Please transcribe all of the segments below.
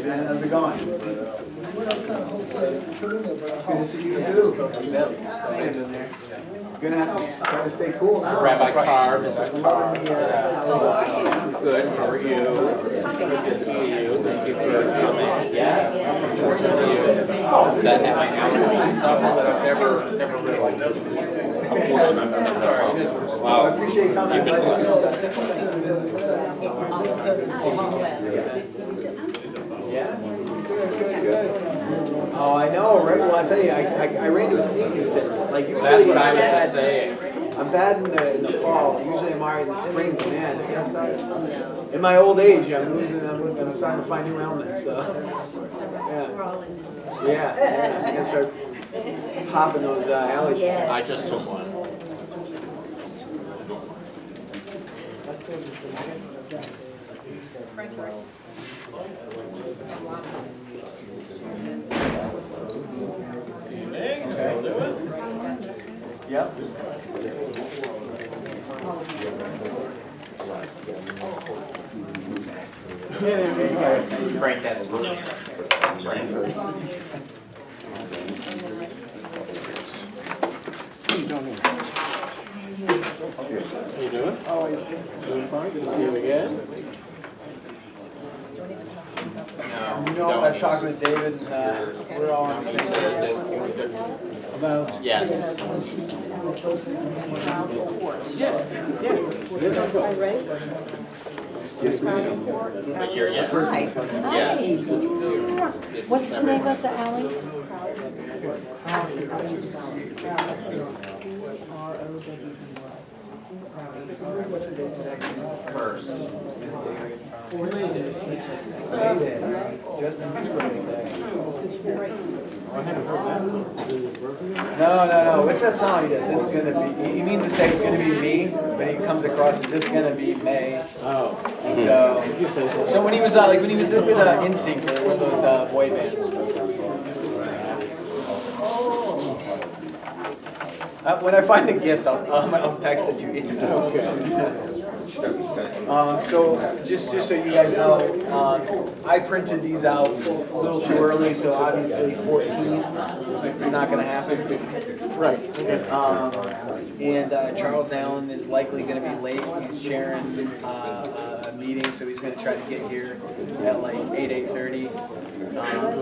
Hey man, how's it going? Good to see you too. Gonna have to try to stay cool now. Rabbi Carr, Mrs. Carr. Good, how are you? Good to see you. Thank you for coming. Yeah. That at my house and stuff that I've never really. It's alright, it is. Wow. I appreciate you coming. Yeah. Good. Oh, I know, right? Well, I tell you, I ran into a sneezing fit. Like usually, That's what I was saying. I'm bad in the fall. Usually, I'm alright in the spring, but man, I guess in my old age, I'm starting to find new ailments. So, yeah, I'm gonna start popping those allergies. I just took one. Yep. Frank, that's fine. How you doing? Doing fine. Good to see you again. You know, I've talked with David, and we're all on the same page. About Yes. yes, ma'am. But you're yes. Hi. Hi. What's the name of the alley? First. Justin Bieber Day. No. What's that song he does? It's gonna be. He means to say it's gonna be me, but he comes across as it's gonna be May. Oh. So when he was when he was with NSYNC, or one of those boy bands. When I find the gift, I'll text it to you. Okay. So just so you guys know, I printed these out a little too early, so obviously 14 is not going to happen. Right. And Charles Allen is likely going to be late. He's chairing a meeting, so he's going to try to get here at like 8:30.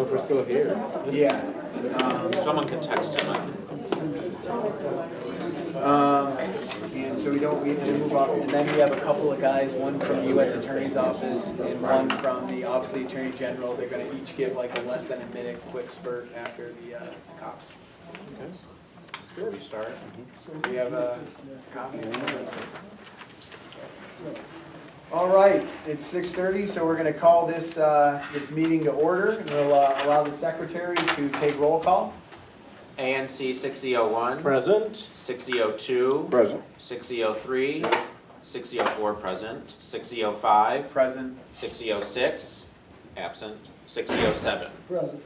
If we're still here. Yeah. Someone can text him. And so we move off, and then we have a couple of guys, one from the U.S. Attorney's Office and one from the Office of the Attorney General. They're going to each give like a less than a minute quick spurt after the cops. Okay. Let's go. We start. We have a copy. All right, it's 6:30, so we're going to call this this meeting to order, and we'll allow the secretary to take roll call. ANC 6001. Present. 6002. Present. 6003. 6004 present. 6005. Present. 6006. Absent. 6007. Present.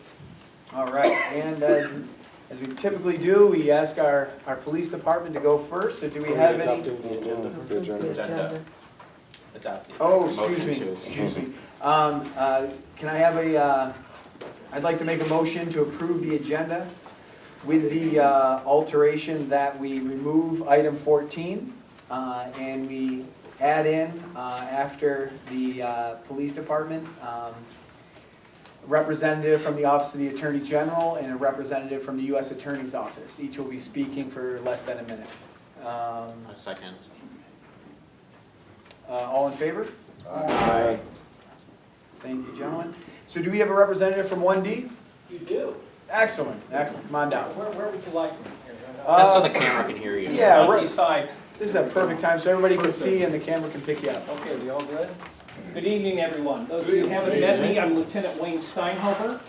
All right, and as we typically do, we ask our police department to go first. So do we have any? Adopting the agenda. Agenda. Adopted. Oh, excuse me. Motion to. Excuse me. Can I have I'd like to make a motion to approve the agenda with the alteration that we remove item 14 and we add in after the police department, representative from the Office of the Attorney General and a representative from the U.S. Attorney's Office. Each will be speaking for less than a minute. A second. All in favor? Aye. Thank you, gentlemen. So do we have a representative from 1D? You do? Excellent, excellent. Come on down. Where would you like me? Just so the camera can hear you. Yeah, On right. the side. This is a perfect time so everybody can see and the camera can pick you up. Okay, we all good? Good evening, everyone. Those of you who haven't met me, I'm Lieutenant Wayne Steinhofer,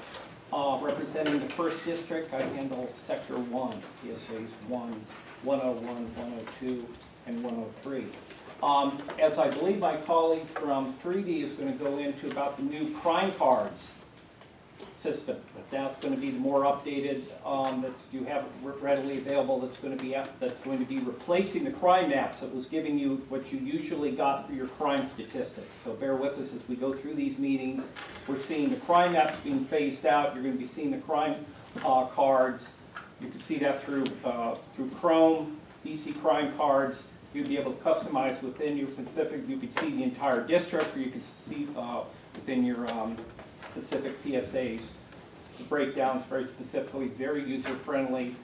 representing the 1st District. I handle Sector 1, PSAs 1, 101, 102, and 103. As I believe my colleague from 3D is going to go into about the new crime cards system. But now it's going to be the more updated, that's, you have readily available, that's going to be replacing the crime maps that was giving you what you usually got for your crime statistics. So bear with us as we go through these meetings. We're seeing the crime maps being phased out. You're going to be seeing the crime cards. You can see that through Chrome, DC crime cards. You'll be able to customize within your specific, you could see the entire district, or you could see within your specific PSAs. The breakdowns very specifically, very user-friendly,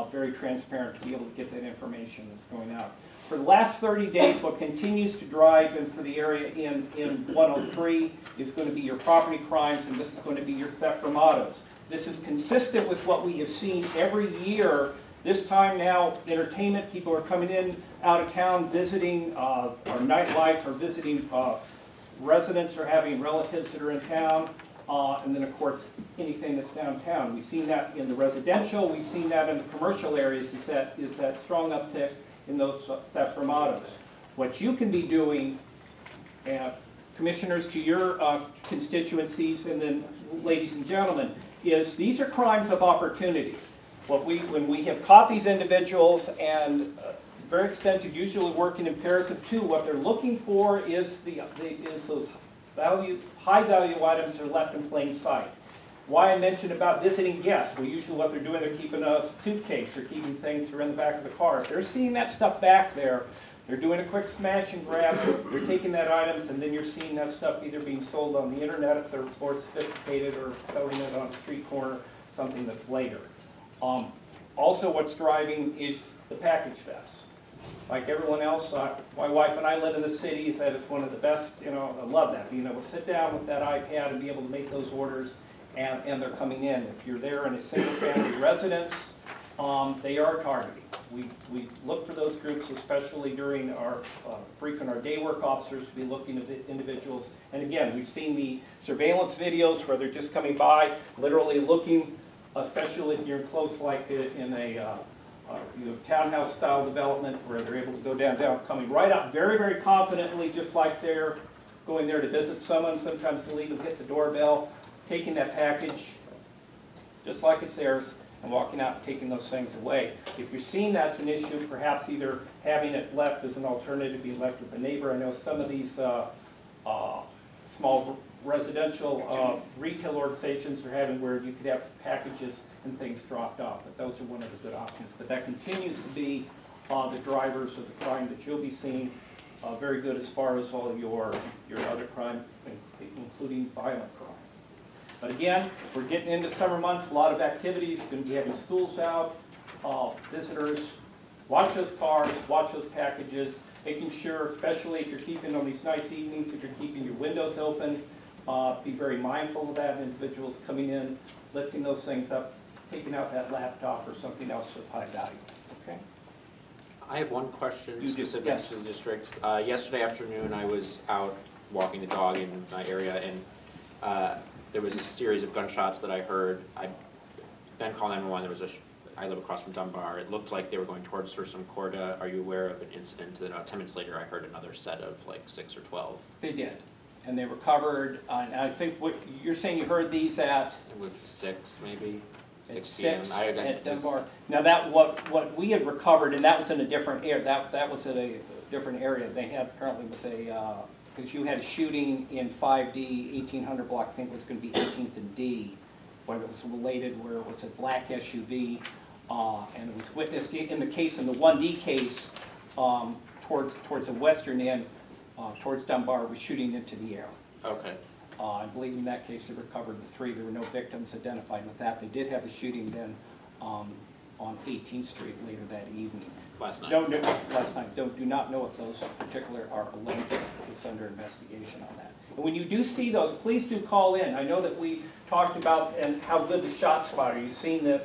very transparent to be able to get that information that's going out. For the last 30 days, what continues to drive and for the area in 103 is going to be your property crimes, and this is going to be your theft from autos. This is consistent with what we have seen every year. This time now, entertainment, people are coming in out of town, visiting our nightlife, or visiting residents, or having relatives that are in town. And then, of course, anything that's downtown. We've seen that in the residential. We've seen that in the commercial areas. Is that strong uptick in those theft from autos? What you can be doing, commissioners, to your constituencies, and then ladies and gentlemen, is these are crimes of opportunity. When we have caught these individuals, and very extensive, usually working in pairs of two, what they're looking for is those high value items that are left in plain sight. Why I mentioned about visiting guests, well, usually what they're doing, they're keeping a suitcase or keeping things that are in the back of the car. If they're seeing that stuff back there, they're doing a quick smash and grab, they're taking that items, and then you're seeing that stuff either being sold on the internet if they're more sophisticated, or selling it on a street corner, something that's later. Also what's driving is the package thefts. Like everyone else, my wife and I live in the city, that is one of the best, I love that, being able to sit down with that iPad and be able to make those orders, and they're coming in. If you're there in a single family residence, they are targeting. We look for those groups, especially during our briefing our day work officers, to be looking at the individuals. And again, we've seen the surveillance videos where they're just coming by, literally looking, especially if you're close, like in a townhouse style development, where they're able to go down, coming right up very, very confidently, just like they're going there to visit someone. Sometimes they'll even hit the doorbell, taking that package just like it's theirs, and walking out and taking those things away. If you're seeing that's an issue, perhaps either having it left as an alternative, being left with a neighbor. I know some of these small residential retail organizations are having where you could have packages and things dropped off, but those are one of the good options. But that continues to be the drivers of the crime that you'll be seeing. Very good as far as all of your other crime, including violent crime. But again, we're getting into summer months, a lot of activities, going to be having schools out, visitors. Watch those cars, watch those packages, making sure, especially if you're keeping on these nice evenings, if you're keeping your windows open, be very mindful of that. Individuals coming in, lifting those things up, taking out that laptop or something else of high value. Okay? I have one question You do, specific yes. to the district. Yesterday afternoon, I was out walking the dog in my area, and there was a series of gunshots that I heard. I then called 911. I live across from Dunbar. It looked like they were going towards Sursum Corda. Are you aware of an incident that 10 minutes later I heard another set of like 6 or 12? They did, and they recovered. And I think what you're saying, you heard these at It was 6 maybe? at 6 p.m. 6 I at was- Dunbar. Now that what we had recovered, and that was in a different area. That was at a different area. They had apparently was a because you had a shooting in 5D 1800 block. I think it was going to be 18th and D, where it was related, where it was a black SUV, and it was witnessed in the case, in the 1D case, towards the western end, towards Dunbar, was shooting into the air. Okay. I believe in that case they recovered the 3. There were no victims identified with that. They did have the shooting then on 18th Street later that evening. Last night. Last night. Do not know if those particular are linked. It's under investigation on that. And when you do see those, please do call in. I know that we talked about and how good the shot spotter. You've seen the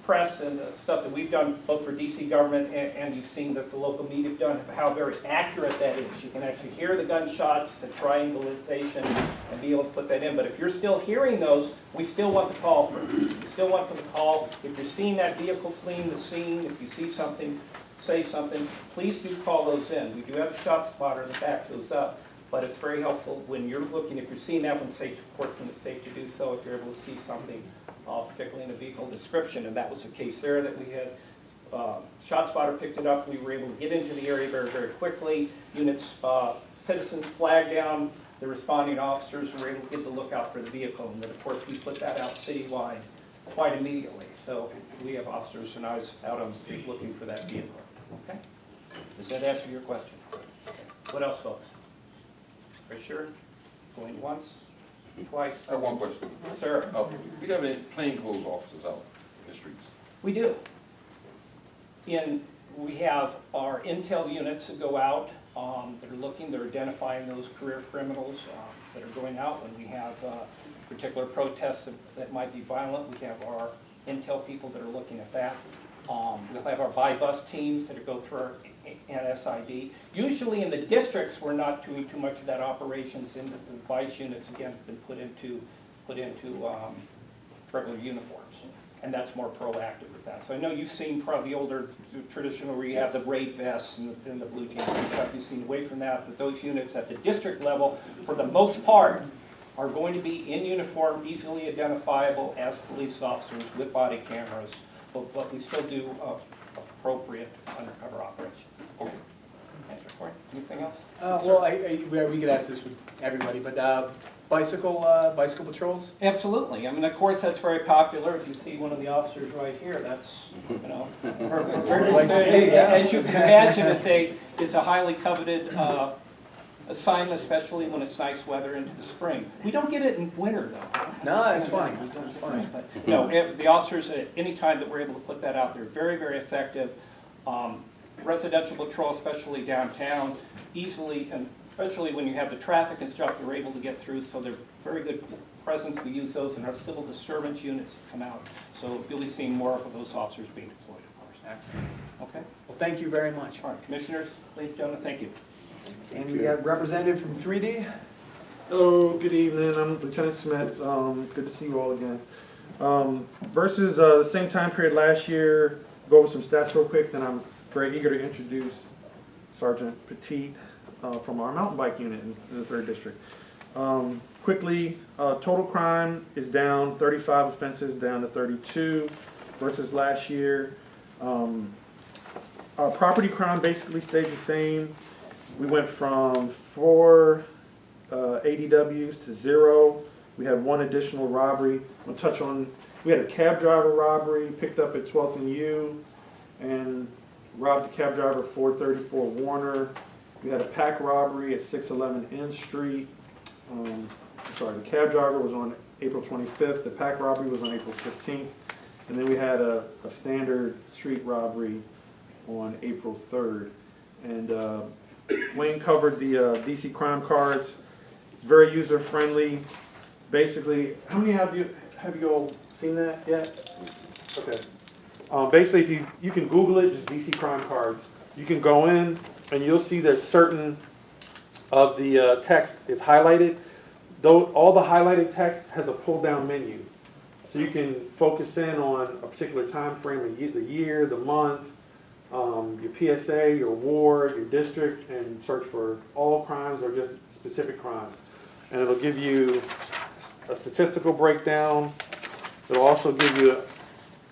press and the stuff that we've done both for DC government and you've seen that the local media have done, how very accurate that is. You can actually hear the gunshots, the triangulation, and be able to put that in. But if you're still hearing those, we still want the call for you. We still want them to call. If you're seeing that vehicle fleeing the scene, if you see something, say something, please do call those in. We do have a shot spotter that backs those up. but it's very helpful when you're looking, if you're seeing that one, safe, of course, when it's safe to do so, if you're able to see something, particularly in a vehicle description, and that was the case there, that we had ShotSpotter picked it up, we were able to get into the area very, very quickly. Units, citizens flagged down, the responding officers were able to get the lookout for the vehicle, and then of course we put that out citywide quite immediately. So we have officers and I was out on the street looking for that vehicle. Okay? Does that answer your question? What else, folks? Are you sure? Going once, twice? I have one question. Sir, Do you have any plainclothes officers out in the streets? we do. We have our intel units that go out, that are looking, they're identifying those career criminals that are going out. When we have particular protests that might be violent, we have our intel people that are looking at that. We'll have our buy-bus teams that go through our NSID. Usually in the districts, we're not doing too much of that operations, and the vice units, again, have been put into regular uniforms. And that's more proactive with that. So I know you've seen probably the older traditional where you have the raid vests and the blue jeans and stuff. You've seen away from that, but those units at the district level, for the most part, are going to be in uniform, easily identifiable as police officers with body cameras, but we still do appropriate undercover operations. Okay. Answer for you. Anything else? We could ask this with everybody, but bicycle patrols? Absolutely. I mean, of course, that's very popular. If you see one of the officers right here, that's, you know, Like to see, yeah. as you can imagine, it's a highly coveted assignment, especially when it's nice weather into the spring. We don't get it in winter, though. No, it's fine, it's fine. But, no, the officers, at any time that we're able to put that out there, very, very effective. Residential patrol, especially downtown, easily, and especially when you have the traffic and stuff, they're able to get through, so they're very good presence. We use those in our civil disturbance units that come out. So you'll be seeing more of those officers being deployed, of course. Excellent. Okay? Well, thank you very much. All right, commissioners, ladies and gentlemen, thank you. And we have representative from 3D. Hello, good evening. I'm Lieutenant Smith. Good to see you all again. Versus the same time period last year, go over some stats real quick, then I'm very eager to introduce Sergeant Petit from our mountain bike unit in the 3rd District. Quickly, total crime is down 35 offenses, down to 32 versus last year. Our property crime basically stayed the same. We went from 4 ADWs to 0. We had 1 additional robbery. I'll touch on, we had a cab driver robbery picked up at 12th and U and robbed the cab driver at 434 Warner. We had a pack robbery at 611 N Street. The cab driver was on April 25th. The pack robbery was on April 15th. And then we had a standard street robbery on April 3rd. And Wayne covered the DC crime cards. Very user friendly. Basically, how many have you all seen that yet? Okay. Basically, if you can Google it, just DC crime cards. You can go in and you'll see that certain of the text is highlighted. Though all the highlighted text has a pull-down menu, so you can focus in on a particular time frame, the year, the month, your PSA, your ward, your district, and search for all crimes or just specific crimes. And it'll give you a statistical breakdown. It'll also give you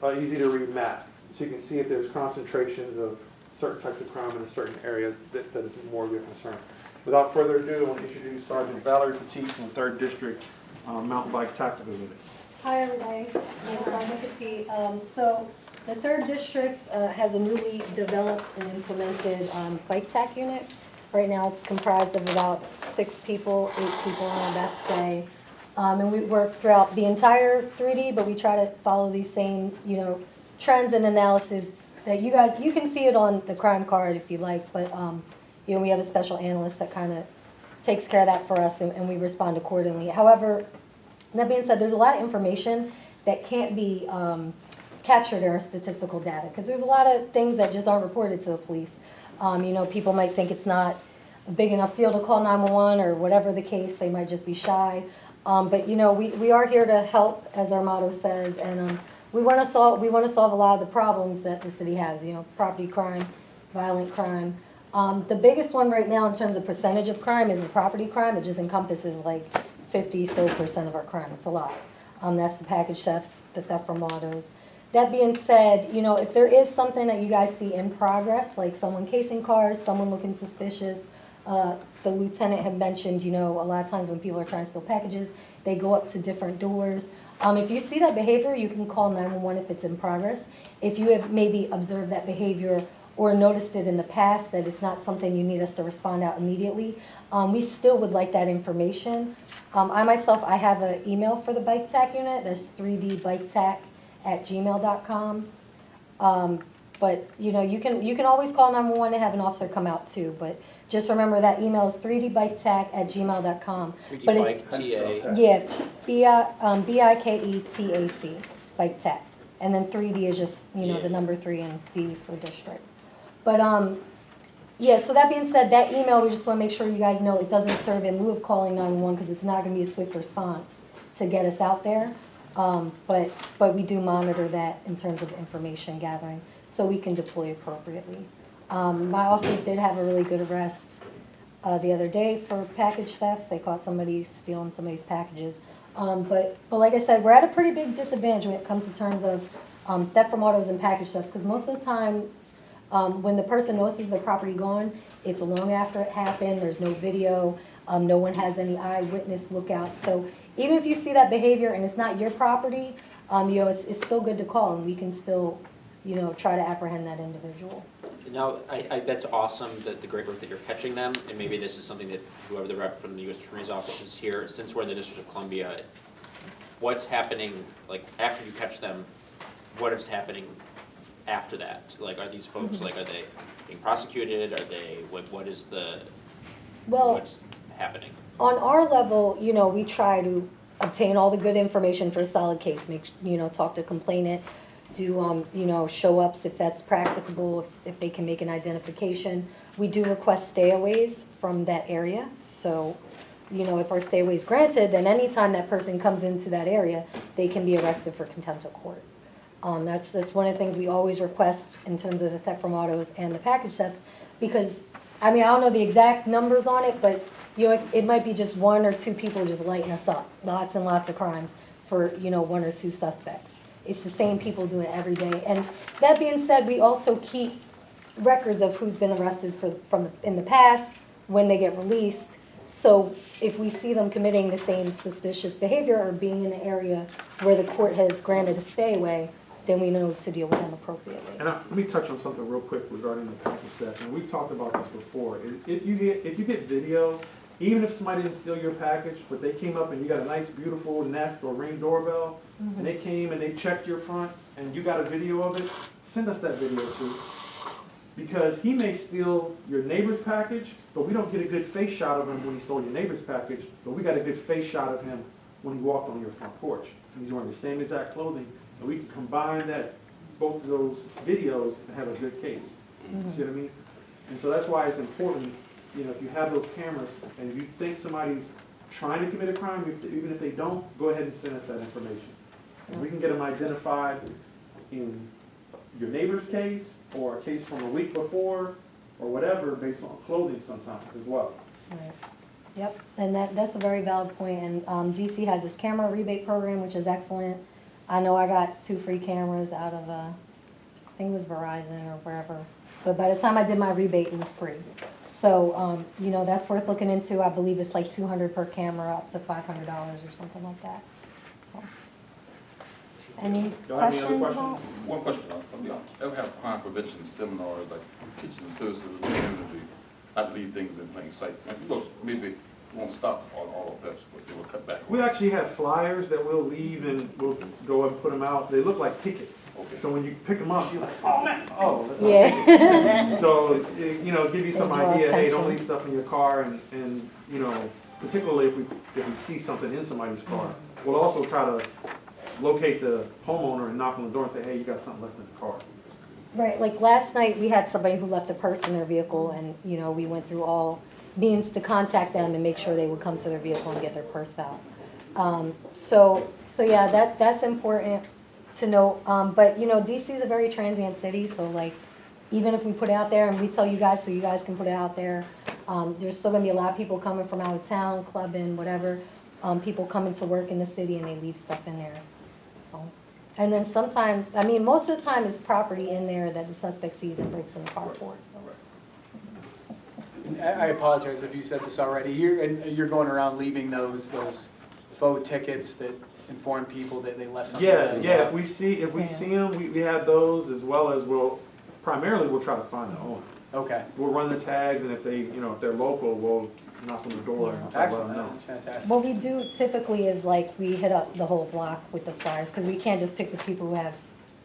an easy to read map, so you can see if there's concentrations of certain types of crime in a certain area that is more of your concern. Without further ado, I want to introduce Sergeant Valerie Petit from the 3rd District Mountain Bike Tactical Unit. Hi, everybody. My name is Sergeant Petit. So the 3rd District has a newly developed and implemented bike tac unit. Right now it's comprised of about 6 people, 8 people on our best day. And we work throughout the entire 3D, but we try to follow these same, trends and analysis that you can see it on the crime card if you like, but we have a special analyst that kind of takes care of that for us, and we respond accordingly. However, that being said, there's a lot of information that can't be captured in our statistical data, because there's a lot of things that just aren't reported to the police. People might think it's not a big enough deal to call 911 or whatever the case. They might just be shy. But we are here to help, as our motto says, and we want to solve a lot of the problems that the city has. Property crime, violent crime. The biggest one right now in terms of percentage of crime is the property crime. It just encompasses like 50% of our crime. It's a lot. That's the package thefts, the theft from autos. That being said, you know, if there is something that you guys see in progress, like someone casing cars, someone looking suspicious, the lieutenant had mentioned, you know, a lot of times when people are trying to steal packages, they go up to different doors. If you see that behavior, you can call 911 if it's in progress. If you have maybe observed that behavior or noticed it in the past, that it's not something you need us to respond out immediately, we still would like that information. I myself, I have an email for the bike tac unit. That's 3dbiketac@gmail.com. But you know, you can always call 911 and have an officer come out too. But just remember that email is 3dbiketac@gmail.com. 3D But Bike TA. Yeah, BIKETAC, bike tac. And then 3D is just, you know, the number 3 and D for district. But yeah, so that being said, that email, we just want to make sure you guys know it doesn't serve in lieu of calling 911 because it's not going to be a swift response to get us out there. But we do monitor that in terms of information gathering so we can deploy appropriately. My officers did have a really good arrest the other day for package thefts. They caught somebody stealing somebody's packages. But like I said, we're at a pretty big disadvantage when it comes to terms of theft from autos and package thefts because most of the time when the person notices their property gone, it's long after it happened. There's no video. No one has any eyewitness lookout. So even if you see that behavior and it's not your property, you know, it's still good to call and we can still, you know, try to apprehend that individual. No, that's awesome, the great work that you're catching them, and maybe this is something that whoever the rep from the U.S. Attorney's Office is here, since we're in the District of Columbia, what's happening, like, after you catch them, what is happening after that? Like, are these folks, like, are they being prosecuted, are they, what is the, Well, what's happening? on our level, you know, we try to obtain all the good information for a solid case, you know, talk to complainant, do, you know, show-ups if that's practicable, if they can make an identification. We do request stayaways from that area. So, you know, if our stayaway is granted, then anytime that person comes into that area, they can be arrested for contempt of court. That's one of the things we always request in terms of the theft from autos and the package thefts, because, I mean, I don't know the exact numbers on it, but, you know, it might be just 1 or 2 people just lighting us up. Lots and lots of crimes for, you know, 1 or 2 suspects. It's the same people doing it every day. And that being said, we also keep records of who's been arrested in the past, when they get released. So if we see them committing the same suspicious behavior or being in the area where the court has granted a stay-away, then we know to deal with them appropriately. And let me touch on something real quick regarding the package theft. And we've talked about this before. If you get video, even if somebody didn't steal your package, but they came up and you got a nice, beautiful Nest or Ring doorbell, and they came and they checked your front, and you got a video of it, send us that video too. Because he may steal your neighbor's package, but we don't get a good face shot of him when he stole your neighbor's package, but we got a good face shot of him when he walked on your front porch. And he's wearing the same exact clothing, and we can combine both of those videos and have a good case. You see what I mean? And so that's why it's important, you know, if you have those cameras and if you think somebody's trying to commit a crime, even if they don't, go ahead and send us that information. And we can get them identified in your neighbor's case or a case from a week before or whatever based on clothing sometimes as well. Right. Yep, and that's a very valid point. And DC has this camera rebate program, which is excellent. I know I got 2 free cameras out of, I think it was Verizon or wherever. But by the time I did my rebate, it was free. So, you know, that's worth looking into. I believe it's like $200 per camera, up to $500 or something like that. So. Any Y'all have any other questions? questions? One question, we don't ever have crime prevention seminars, like teaching the citizens in the community how to leave things in plain sight? Maybe it won't stop all of thefts, but they will cut back. We actually have flyers that we'll leave and we'll go and put them out. They look like tickets. Okay. So when you pick them up, you're like, oh man, oh. That's not a Yeah. ticket. So, you know, give you some They draw idea, hey, don't attention. leave stuff in your car and, you know, particularly if we see something in somebody's car. We'll also try to locate the homeowner and knock on the door and say, hey, you got something left in the car. Right, like last night, we had somebody who left a purse in their vehicle, and, you know, we went through all means to contact them and make sure they would come to their vehicle and get their purse out. So yeah, that's important to know. But, you know, DC is a very transient city, so, like, even if we put it out there and we tell you guys so you guys can put it out there, there's still gonna be a lot of people coming from out of town, clubbing, whatever, people coming to work in the city and they leave stuff in there. So, and then sometimes, I mean, most of the time it's property in there that the suspect sees and breaks in the carport, so. And I apologize if you said this already. You're going around leaving those faux tickets that inform people that they left something. Yeah, that- yeah, if we see them, we have those, as well as we'll try to find the owner. Okay, We'll run the tags, and if they're local, we'll knock on the door and try to let them excellent, know. that's fantastic. What we do typically is like, we hit up the whole block with the flyers, because we can't just pick the people who have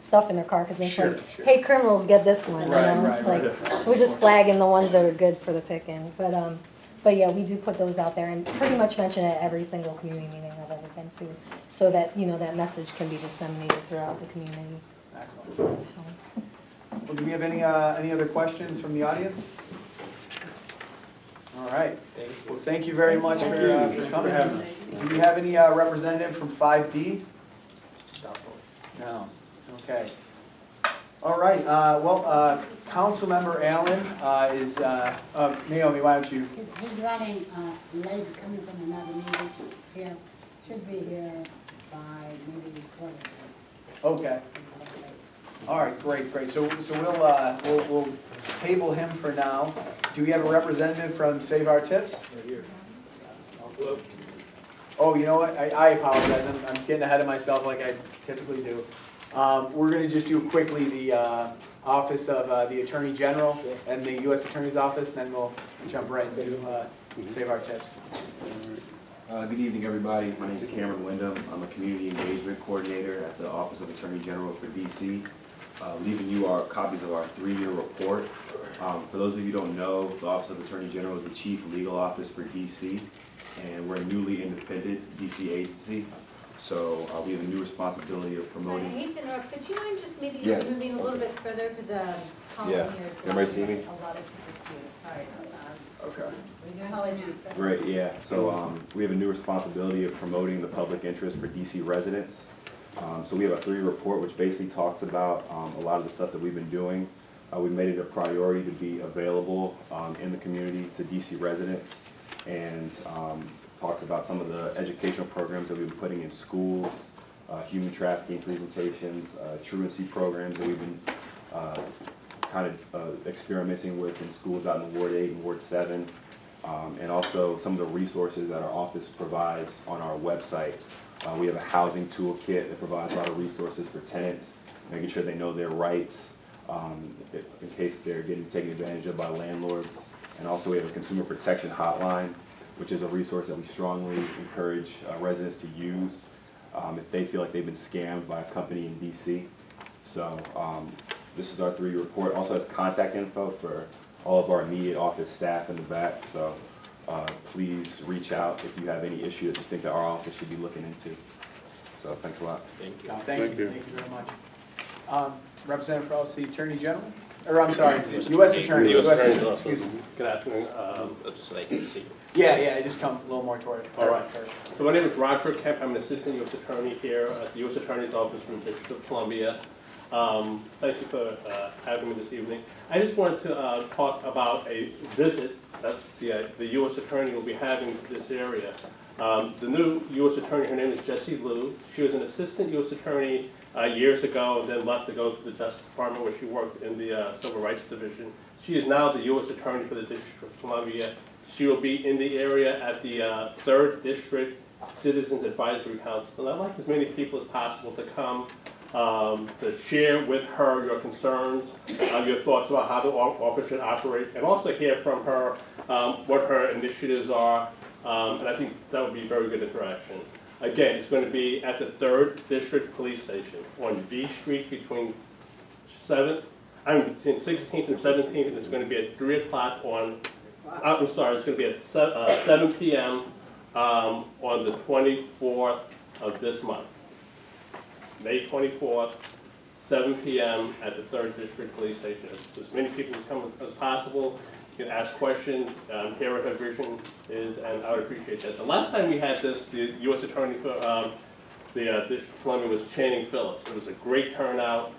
stuff in their car, because it's Sure, like, sure. hey, criminals, get this one, you Right, know? right, It's right. like, we're just flagging the ones that are good for the picking, but yeah, we do put those out there, and pretty much mention it at every single community meeting I've ever been to, so that, that message can be disseminated throughout the community. Excellent. Well, do we have any other questions from the audience? All right. Well, thank you very much for coming. Do we have any representative from 5D? No. Okay. All right. Well, Councilmember Allen is, Naomi, why don't you? He's running late, coming from another meeting here, should be here by maybe 12. Okay. All right, great. So we'll table him for now. Do we have a representative from Save Our Tips? Oh, you know what? I apologize. I'm getting ahead of myself like I typically do. We're going to just do quickly the Office of the Attorney General and the U.S. Attorney's Office, then we'll jump right into Save Our Tips. Good evening, everybody. My name is Cameron Wyndham. I'm a Community Engagement Coordinator at the Office of Attorney General for DC. Leaving you our copies of our 3-year report. For those of you who don't know, the Office of Attorney General is the chief legal office for DC, and we're a newly independent DC agency. So we have a new responsibility of I promoting. hate to interrupt, could you mind just maybe Yeah. moving a little bit further, because column Yeah. here is Everybody see me? a lot of people's views, sorry about that. Okay. Apologies. Great, yeah. So we have a new responsibility of promoting the public interest for DC residents. So we have a 3-year report which basically talks about a lot of the stuff that we've been doing. We made it a priority to be available in the community to DC residents, and talks about some of the educational programs that we've been putting in schools, human trafficking presentations, truancy programs that we've been experimenting with in schools out in Ward 8 and Ward 7. And also some of the resources that our office provides on our website. We have a housing toolkit that provides a lot of resources for tenants, making sure they know their rights in case they're getting taken advantage of by landlords. And also we have a consumer protection hotline, which is a resource that we strongly encourage residents to use if they feel like they've been scammed by a company in DC. So this is our 3-year report. Also has contact info for all of our immediate office staff in the back. So please reach out if you have any issue that you think that our office should be looking into. So thanks a lot. Thank you. Thank you very much. Representative for the Attorney General? Or I'm sorry, U.S. Attorney. U.S. Attorney's Attorney. Office. Excuse me. Good afternoon. Just so they can see. Yeah, just come a little more toward it. All right. So my name is Roger Kemp. I'm an Assistant U.S. Attorney here at the U.S. Attorney's Office from the District of Columbia. Thank you for having me this evening. I just wanted to talk about a visit that the U.S. Attorney will be having to this area. The new U.S. Attorney, her name is Jessie Liu. She was an Assistant U.S. Attorney years ago, and then left to go to the Justice Department where she worked in the Civil Rights Division. She is now the U.S. Attorney for the District of Columbia. She will be in the area at the 3rd District Citizens Advisory Council. And I'd like as many people as possible to come to share with her your concerns, your thoughts about how the office should operate, and also hear from her what her initiatives are. And I think that would be a very good interaction. Again, it's going to be at the 3rd District Police Station on B Street between 16th and 17th. It's going to be at 3 o'clock on, I'm sorry, it's going to be at 7 p.m. On the 24th of this month. May 24th, 7 p.m. at the 3rd District Police Station. As many people as come as possible. You can ask questions, hear what her vision is, and I would appreciate that. The last time we had this, the U.S. Attorney for the District of Columbia was Channing Phillips. It was a great turnout.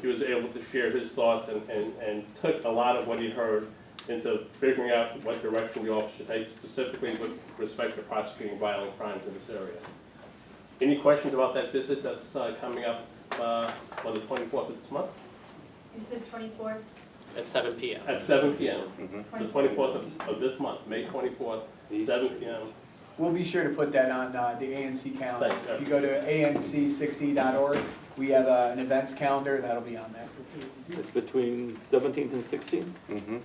He was able to share his thoughts and took a lot of what he heard into figuring out what direction the office should take, specifically with respect to prosecuting violent crimes in this area. Any questions about that visit that's coming up on the 24th of this month? You said 24th? At 7 PM. At 7 p.m. The 24th of this month, May 24th, 7 p.m. We'll be sure to put that on the ANC calendar. Thanks, If you go to anc6e.org, we have an events calendar, that'll be on there. It's between 17th and 16th? Mm-hmm.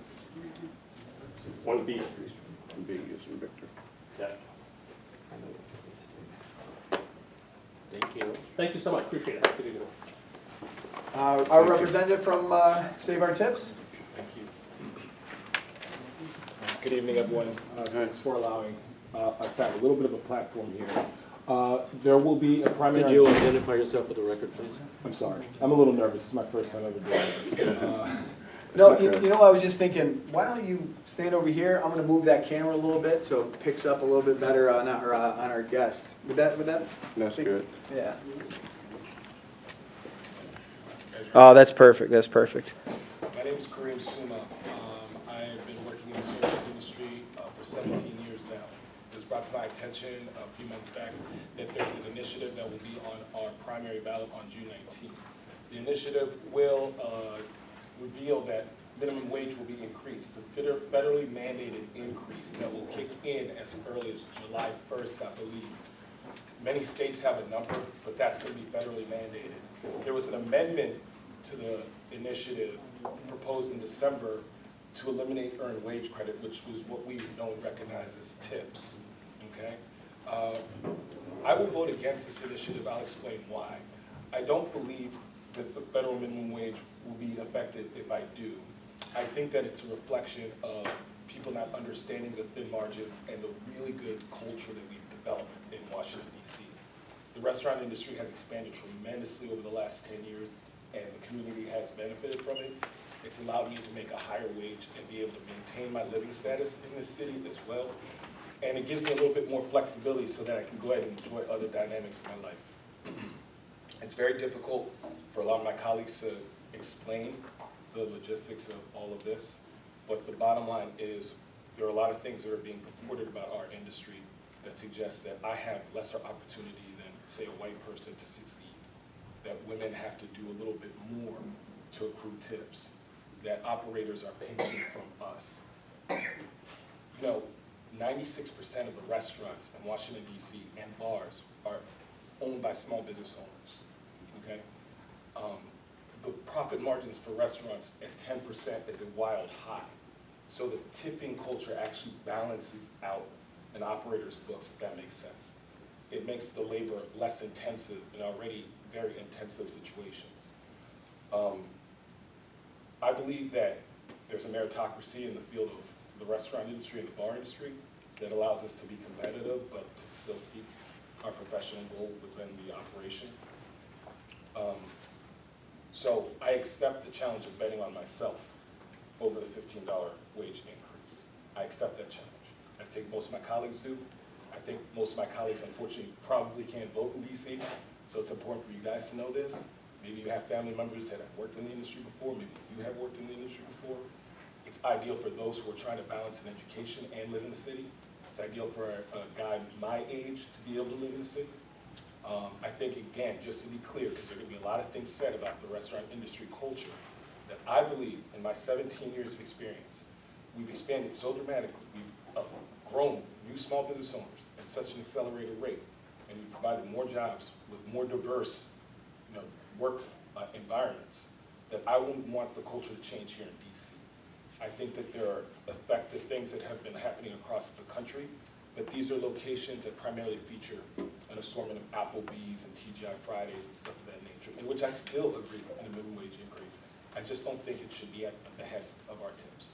One B. Being used in Victor. Yeah. Thank you. Thank you so much, appreciate it. Good evening. Our representative from Save Our Tips? Good evening, everyone. Thanks for allowing us to have a little bit of a platform here. There will be a primary. Could you identify yourself for the record, please? I'm sorry. I'm a little nervous. It's my first time ever doing this. No, you know, I was just thinking, why don't you stand over here? I'm gonna move that camera a little bit so it picks up a little bit better on our guests. Would that? That's good. Yeah. Oh, that's perfect, that's perfect. My name is Kareem Suma. I've been working in the service industry for 17 years now. It was brought to my attention a few months back that there's an initiative that will be on our primary ballot on June 19th. The initiative will reveal that minimum wage will be increased. It's a federally mandated increase that will kick in as early as July 1st, I believe. Many states have a number, but that's going to be federally mandated. There was an amendment to the initiative proposed in December to eliminate earned wage credit, which was what we know and recognize as tips, okay? I will vote against this initiative. I'll explain why. I don't believe that the federal minimum wage will be affected if I do. I think that it's a reflection of people not understanding the thin margins and the really good culture that we've developed in Washington, D.C. The restaurant industry has expanded tremendously over the last 10 years, and the community has benefited from it. It's allowed me to make a higher wage and be able to maintain my living status in this city as well. And it gives me a little bit more flexibility so that I can go ahead and enjoy other dynamics in my life. It's very difficult for a lot of my colleagues to explain the logistics of all of this, but the bottom line is there are a lot of things that are being purported about our industry that suggest that I have lesser opportunity than, say, a white person to succeed, that women have to do a little bit more to accrue tips, that operators are pinching from us. You know, 96% of the restaurants in Washington, D.C. and bars are owned by small business owners, okay? The profit margins for restaurants at 10% is a wild high. So the tipping culture actually balances out an operator's books, if that makes sense. It makes the labor less intensive in already very intensive situations. I believe that there's a meritocracy in the field of the restaurant industry and the bar industry that allows us to be competitive, but to still seek our professional goal within the operation. So I accept the challenge of betting on myself over the $15 wage increase. I accept that challenge. I think most of my colleagues do. I think most of my colleagues, unfortunately, probably can't vote in DC, so it's important for you guys to know this. Maybe you have family members that have worked in the industry before, maybe you have worked in the industry before. It's ideal for those who are trying to balance an education and live in the city. It's ideal for a guy my age to be able to live in the city. I think, again, just to be clear, because there are going to be a lot of things said about the restaurant industry culture, that I believe in my 17 years of experience, we've expanded so dramatically. We've grown new small business owners at such an accelerated rate, and we've provided more jobs with more diverse, work environments, that I wouldn't want the culture to change here in DC. I think that there are effective things that have been happening across the country, but these are locations that primarily feature an assortment of Applebee's and TGI Fridays and stuff of that nature, in which I still agree in a minimum wage increase. I just don't think it should be at the behest of our tips.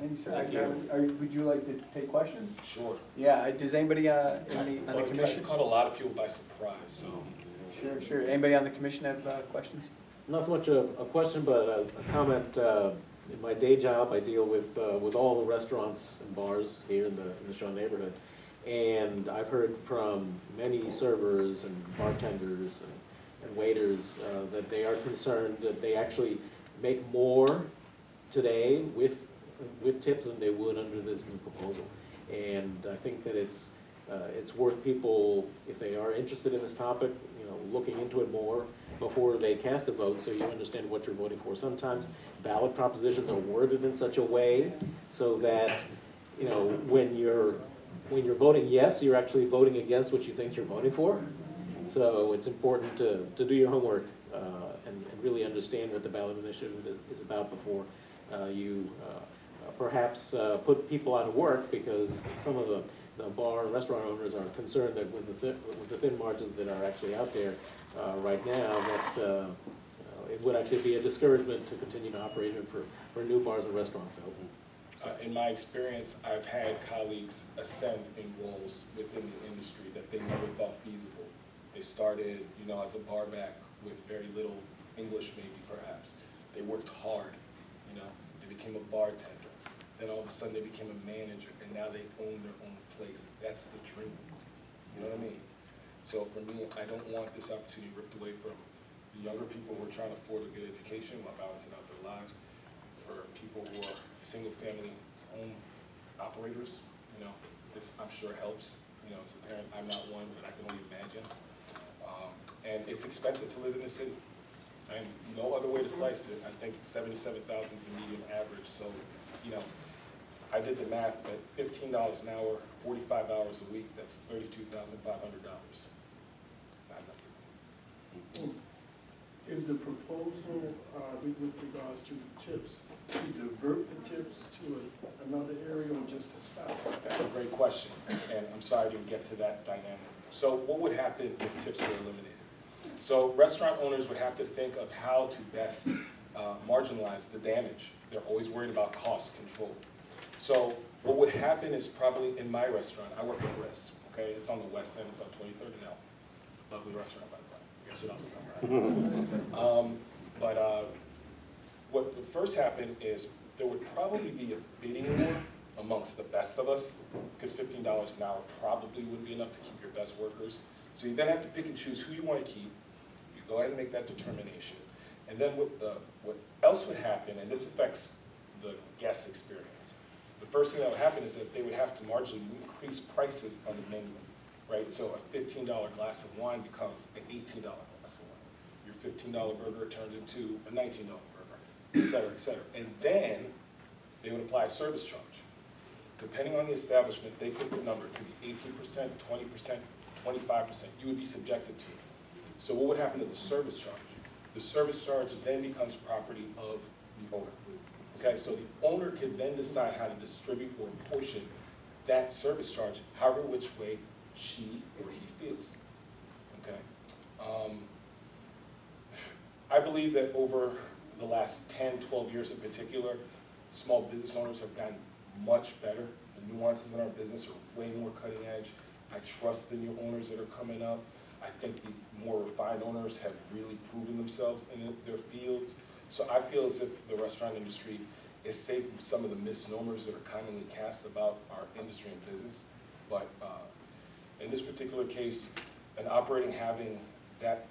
Thank you, sir. Would you like to take questions? Sure. Yeah, does anybody on the It's commission? caught a lot of people by surprise, so. Sure. Anybody on the commission have questions? Not so much a question, but a comment. In my day job, I deal with all the restaurants and bars here in the Shaw neighborhood. And I've heard from many servers and bartenders and waiters that they are concerned that they actually make more today with tips than they would under this new proposal. And I think that it's worth people, if they are interested in this topic, you know, looking into it more before they cast a vote, so you understand what you're voting for. Sometimes ballot propositions are worded in such a way so that, you know, when you're voting yes, you're actually voting against what you think you're voting for. So it's important to do your homework and really understand what the ballot initiative is about before you perhaps put people out of work, because some of the bar and restaurant owners are concerned that with the thin margins that are actually out there right now, that it would actually be a discouragement to continue to operate for new bars and restaurants to open. In my experience, I've had colleagues ascend in roles within the industry that they never thought feasible. They started, you know, as a bar back with very little English, maybe perhaps. They worked hard, you know. They became a bartender. Then all of a sudden they became a manager, and now they own their own place. That's the dream. You know what I mean? So for me, I don't want this opportunity ripped away from the younger people who are trying to afford a good education while balancing out their lives. For people who are single-family home operators, you know, this I'm sure helps. You know, as a parent, I'm not one, but I can only imagine. And it's expensive to live in the city. And no other way to slice it. I think 77,000 is the median average. So, you know, I did the math at $15 an hour, 45 hours a week. That's $32,500. Not enough. Is the proposal with regards to the tips, to divert the tips to another area or just to stop? That's a great question, and I'm sorry I didn't get to that dynamic. So what would happen if tips were eliminated? So restaurant owners would have to think of how to best marginalize the damage. They're always worried about cost control. So what would happen is probably in my restaurant, I work at Riss, okay? It's on the west end, it's on 23rd and L. Lovely restaurant, by the way. I guess you're not right? What would first happen is there would probably be a bidding war amongst the best of us, because $15 an hour probably wouldn't be enough to keep your best workers. So you then have to pick and choose who you want to keep. You go ahead and make that determination. And then what else would happen, and this affects the guest experience, the first thing that would happen is that they would have to marginally increase prices on the menu, right? So a $15 glass of wine becomes an $18 glass of wine. Your $15 burger turns into a $19 burger, et cetera, et cetera. And then they would apply a service charge. Depending on the establishment, they pick the number. It could be 18%, 20%, 25%. You would be subjected to it. So what would happen to the service charge? The service charge then becomes property of the owner. Okay, so the owner can then decide how to distribute or portion that service charge, however which way she or he feels. Okay. I believe that over the last 10, 12 years in particular, small business owners have gotten much better. The nuances in our business are way more cutting edge. I trust the new owners that are coming up. I think the more refined owners have really proven themselves in their fields. So I feel as if the restaurant industry is safe from some of the misnomers that are commonly cast about our industry and business. But in this particular case, an operating having that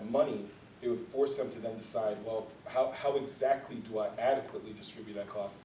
money, it would force them to then decide, well, how exactly do I adequately distribute that cost